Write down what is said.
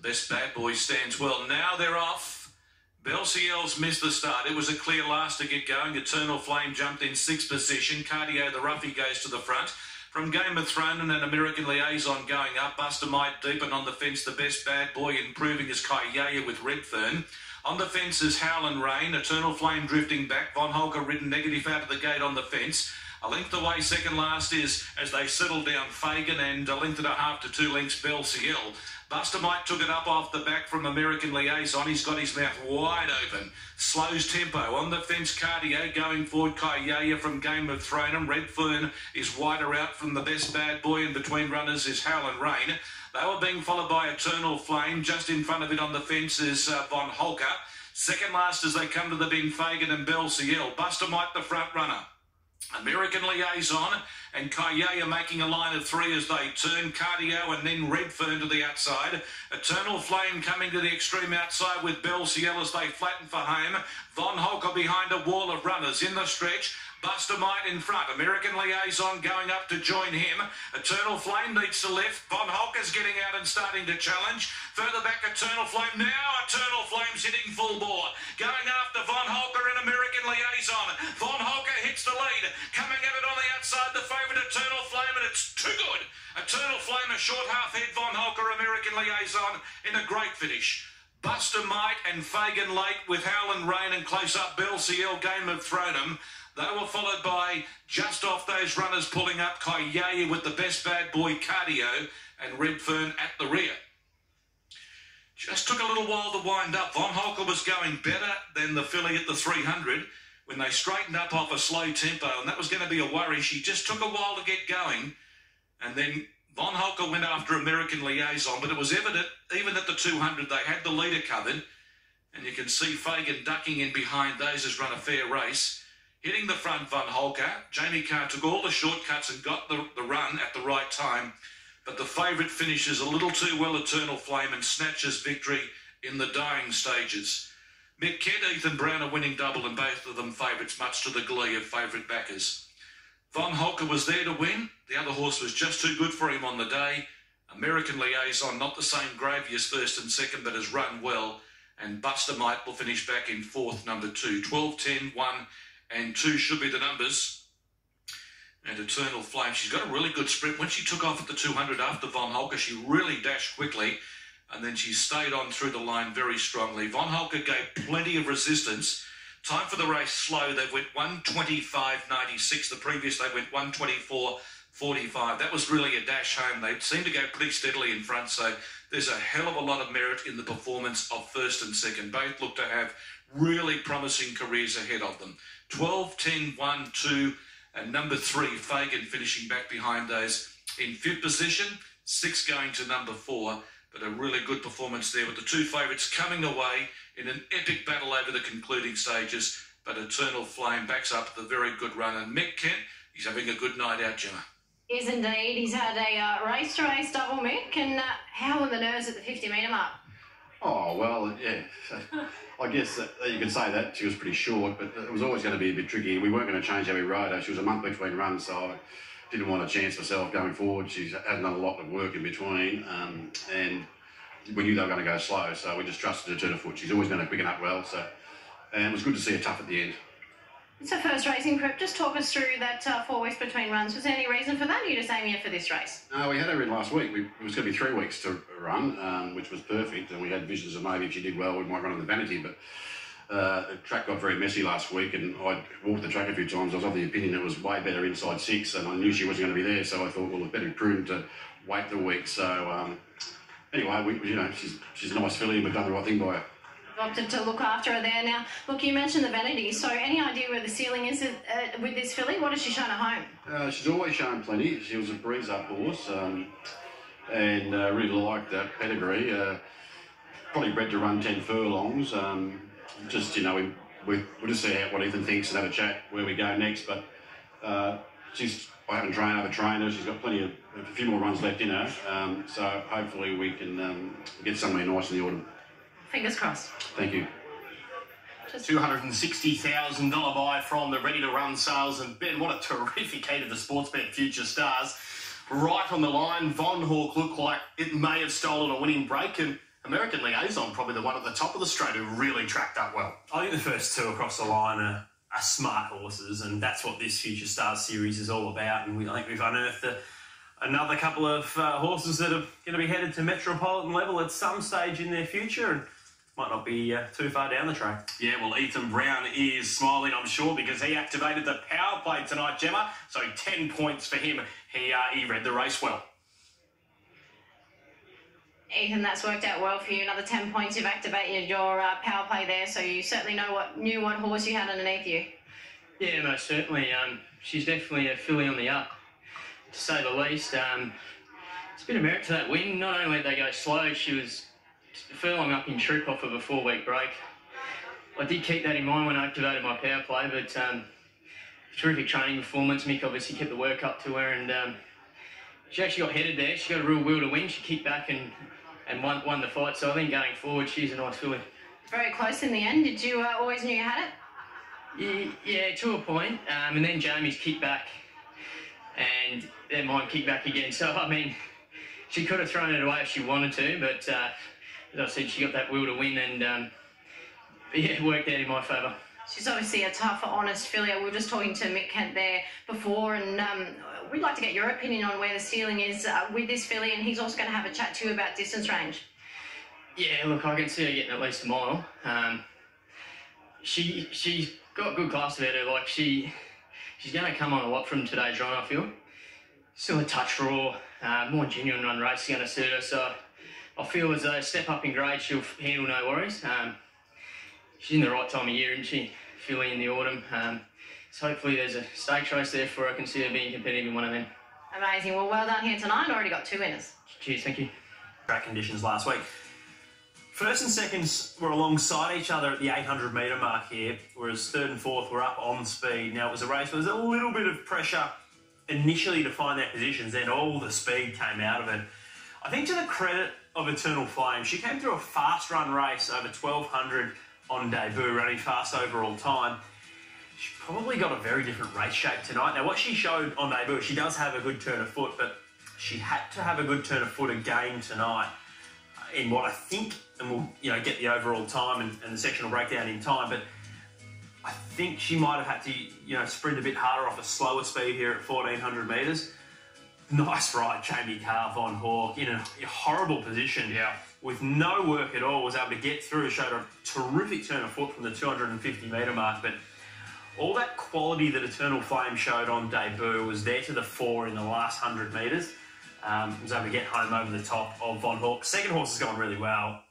Best Bad Boy stands well. Now they're off. Belciel's missed the start. It was a clear last to get going. Eternal Flame jumped in 6th position. Cardio, the roughie, goes to the front. From Game of Thrones and an American Liaison going up. Buster Might deepen on the fence. The Best Bad Boy improving is Kayaya with Redfern. On the fence is Howlin' Rain. Eternal Flame drifting back. Von Holker ridden negative out of the gate on the fence. A length away, second last is, as they settle down, Fagan, and a length and a half to 2 lengths, Belciel. Buster Mike took it up off the back from American Liaison. He's got his mouth wide open. Slows tempo. On the fence, Cardio going forward. Kayaya from Game of Thrones. Redfern is wider out from the Best Bad Boy, and between runners is Howlin' Rain. They were being followed by Eternal Flame. Just in front of it on the fence is Von Holker. Second last as they come to the bend, Fagan and Belciel. Buster Mike the front runner. American Liaison and Kayaya making a line of 3 as they turn. Cardio and then Redfern to the outside. Eternal Flame coming to the extreme outside with Belciel as they flatten for home. Von Holker behind a wall of runners in the stretch. Buster Might in front. American Liaison going up to join him. Eternal Flame needs to lift. Von Holker's getting out and starting to challenge. Further back, Eternal Flame. Now Eternal Flame's hitting full bore. Going after Von Holker and American Liaison. Von Holker hits the lead. Coming at it on the outside, the favourite Eternal Flame, and it's too good. Eternal Flame, a short half head. Von Holker, American Liaison in a great finish. Buster Might and Fagan late with Howlin' Rain and close up Belciel, Game of Thrones. They were followed by, just off those runners pulling up, Kayaya with the Best Bad Boy, Cardio, and Redfern at the rear. Just took a little while to wind up. Von Holker was going better than the filly at the 300 when they straightened up off a slow tempo, and that was going to be a worry. She just took a while to get going, and then Von Holker went after American Liaison, but it was evident, even at the 200, they had the leader covered, and you can see Fagan ducking in behind those has run a fair race. Hitting the front, Von Holker. Jamie Carr took all the shortcuts and got the run at the right time. But the favourite finishes a little too well, Eternal Flame, and snatches victory in the dying stages. Mick Kent, Ethan Brown are winning double, and both of them favourites, much to the glee of favourite backers. Von Holker was there to win. The other horse was just too good for him on the day. American Liaison, not the same gravy as first and second, but has run well. And Buster Might will finish back in 4th, number 2. 12, 10, 1... and 2 should be the numbers. And Eternal Flame, she's got a really good sprint. When she took off at the 200 after Von Holker, she really dashed quickly, and then she stayed on through the line very strongly. Von Holker gave plenty of resistance. Time for the race slow. They went 1:25.96. The previous they went 1:24.45. That was really a dash home. They seemed to go pretty steadily in front, so there's a hell of a lot of merit in the performance of first and second. Both look to have really promising careers ahead of them. 12, 10, 1, 2, and number 3, Fagan, finishing back behind those in 5th position. 6 going to number 4, but a really good performance there with the 2 favourites coming away in an epic battle over the concluding stages. But Eternal Flame backs up the very good run. And Mick Kent, he's having a good night out, Gemma. He is indeed. He's had a race-to-race double, Mick. And how are the nerves at the 50-metre mark? Oh, well, yeah. I guess you could say that. She was pretty short, but it was always going to be a bit tricky. We weren't going to change how we rode her. She was a month between runs, so I didn't want a chance myself going forward. She's had done a lot of work in between, and we knew they were going to go slow, so we just trusted her to the foot. She's always going to quicken up well, and it was good to see her tough at the end. It's her first racing prep. Just talk us through that 4 weeks between runs. Was there any reason for that, or you just aiming it for this race? No, we had her in last week. It was going to be 3 weeks to run, which was perfect, and we had visions of maybe if she did well, we might run on the vanity, but the track got very messy last week, and I walked the track a few times. I was of the opinion it was way better inside 6, and I knew she wasn't going to be there, so I thought, well, it's better prudent to wait the week. So anyway, she's a nice filly, and we've done the right thing by her. Opted to look after her there. Now, look, you mentioned the vanity, so any idea where the ceiling is with this filly? What has she shown at home? She's always shown plenty. She was a breeze-up horse, and really liked that pedigree. Probably bred to run 10 furlongs. We'll just see what Ethan thinks and have a chat where we go next. But I haven't trained her. She's got a few more runs left in her. So hopefully we can get somewhere nice in the autumn. Fingers crossed. Thank you. $260,000 buy from the Ready to Run sales. And Ben, what a terrific heat of the Sportsbet Future Stars. Right on the line, Von Hawk looked like it may have stolen a winning break, and American Liaison, probably the one at the top of the straight who really tracked up well. I think the first two across the line are smart horses, and that's what this Future Stars series is all about. And I think we've unearthed another couple of horses that are going to be headed to metropolitan level at some stage in their future, and might not be too far down the track. Yeah, well, Ethan Brown is smiling, I'm sure, because he activated the power play tonight, Gemma. So 10 points for him. He read the race well. Ethan, that's worked out well for you. Another 10 points. You've activated your power play there, so you certainly knew what horse you had underneath you. Yeah, most certainly. She's definitely a filly on the up, to say the least. It's a bit of merit to that win. Not only did they go slow, she was a furlong up in trip off of a 4-week break. I did keep that in mind when I activated my power play, but terrific training performance. Mick obviously kept the work up to her, and she actually got headed there. She got a real will to win. She kicked back and won the fight. So I think going forward, she's a nice filly. Very close in the end. Did you always knew you had it? Yeah, to a point. And then Jamie's kicked back, and then mine kicked back again. So, I mean, she could have thrown it away if she wanted to, but as I said, she got that will to win, and it worked out in my favour. She's obviously a tough, honest filly. We were just talking to Mick Kent there before, and we'd like to get your opinion on where the ceiling is with this filly, and he's also going to have a chat to you about distance range. Yeah, look, I can see her getting at least a mile. She's got good class about her. Like, she's going to come on a lot from today's run, I feel. Still a touch raw, more genuine run race is going to suit her, so I feel as though step up in grade, she'll handle no worries. She's in the right time of year, isn't she? Filly in the autumn. So hopefully there's a stakes race there for her. I can see her being competitive in one of them. Amazing. Well done here tonight. Already got 2 winners. Cheers, thank you. Track conditions last week. First and seconds were alongside each other at the 800-metre mark here, whereas third and fourth were up on speed. Now, it was a race where there was a little bit of pressure initially to find their positions, then all the speed came out of it. I think to the credit of Eternal Flame, she came through a fast run race over 1200 on debut, running fast overall time. She probably got a very different race shape tonight. Now, what she showed on debut, she does have a good turn of foot, but she had to have a good turn of foot again tonight in what I think, and we'll get the overall time and the sectional breakdown in time, but I think she might have had to sprint a bit harder off a slower speed here at 1400 metres. Nice ride, Jamie Carr on Hawk in a horrible position. Yeah. With no work at all, was able to get through, showed a terrific turn of foot from the 250-metre mark, but all that quality that Eternal Flame showed on debut was there to the fore in the last 100 metres. Was able to get home over the top of Von Hawk. Second horse has gone really well.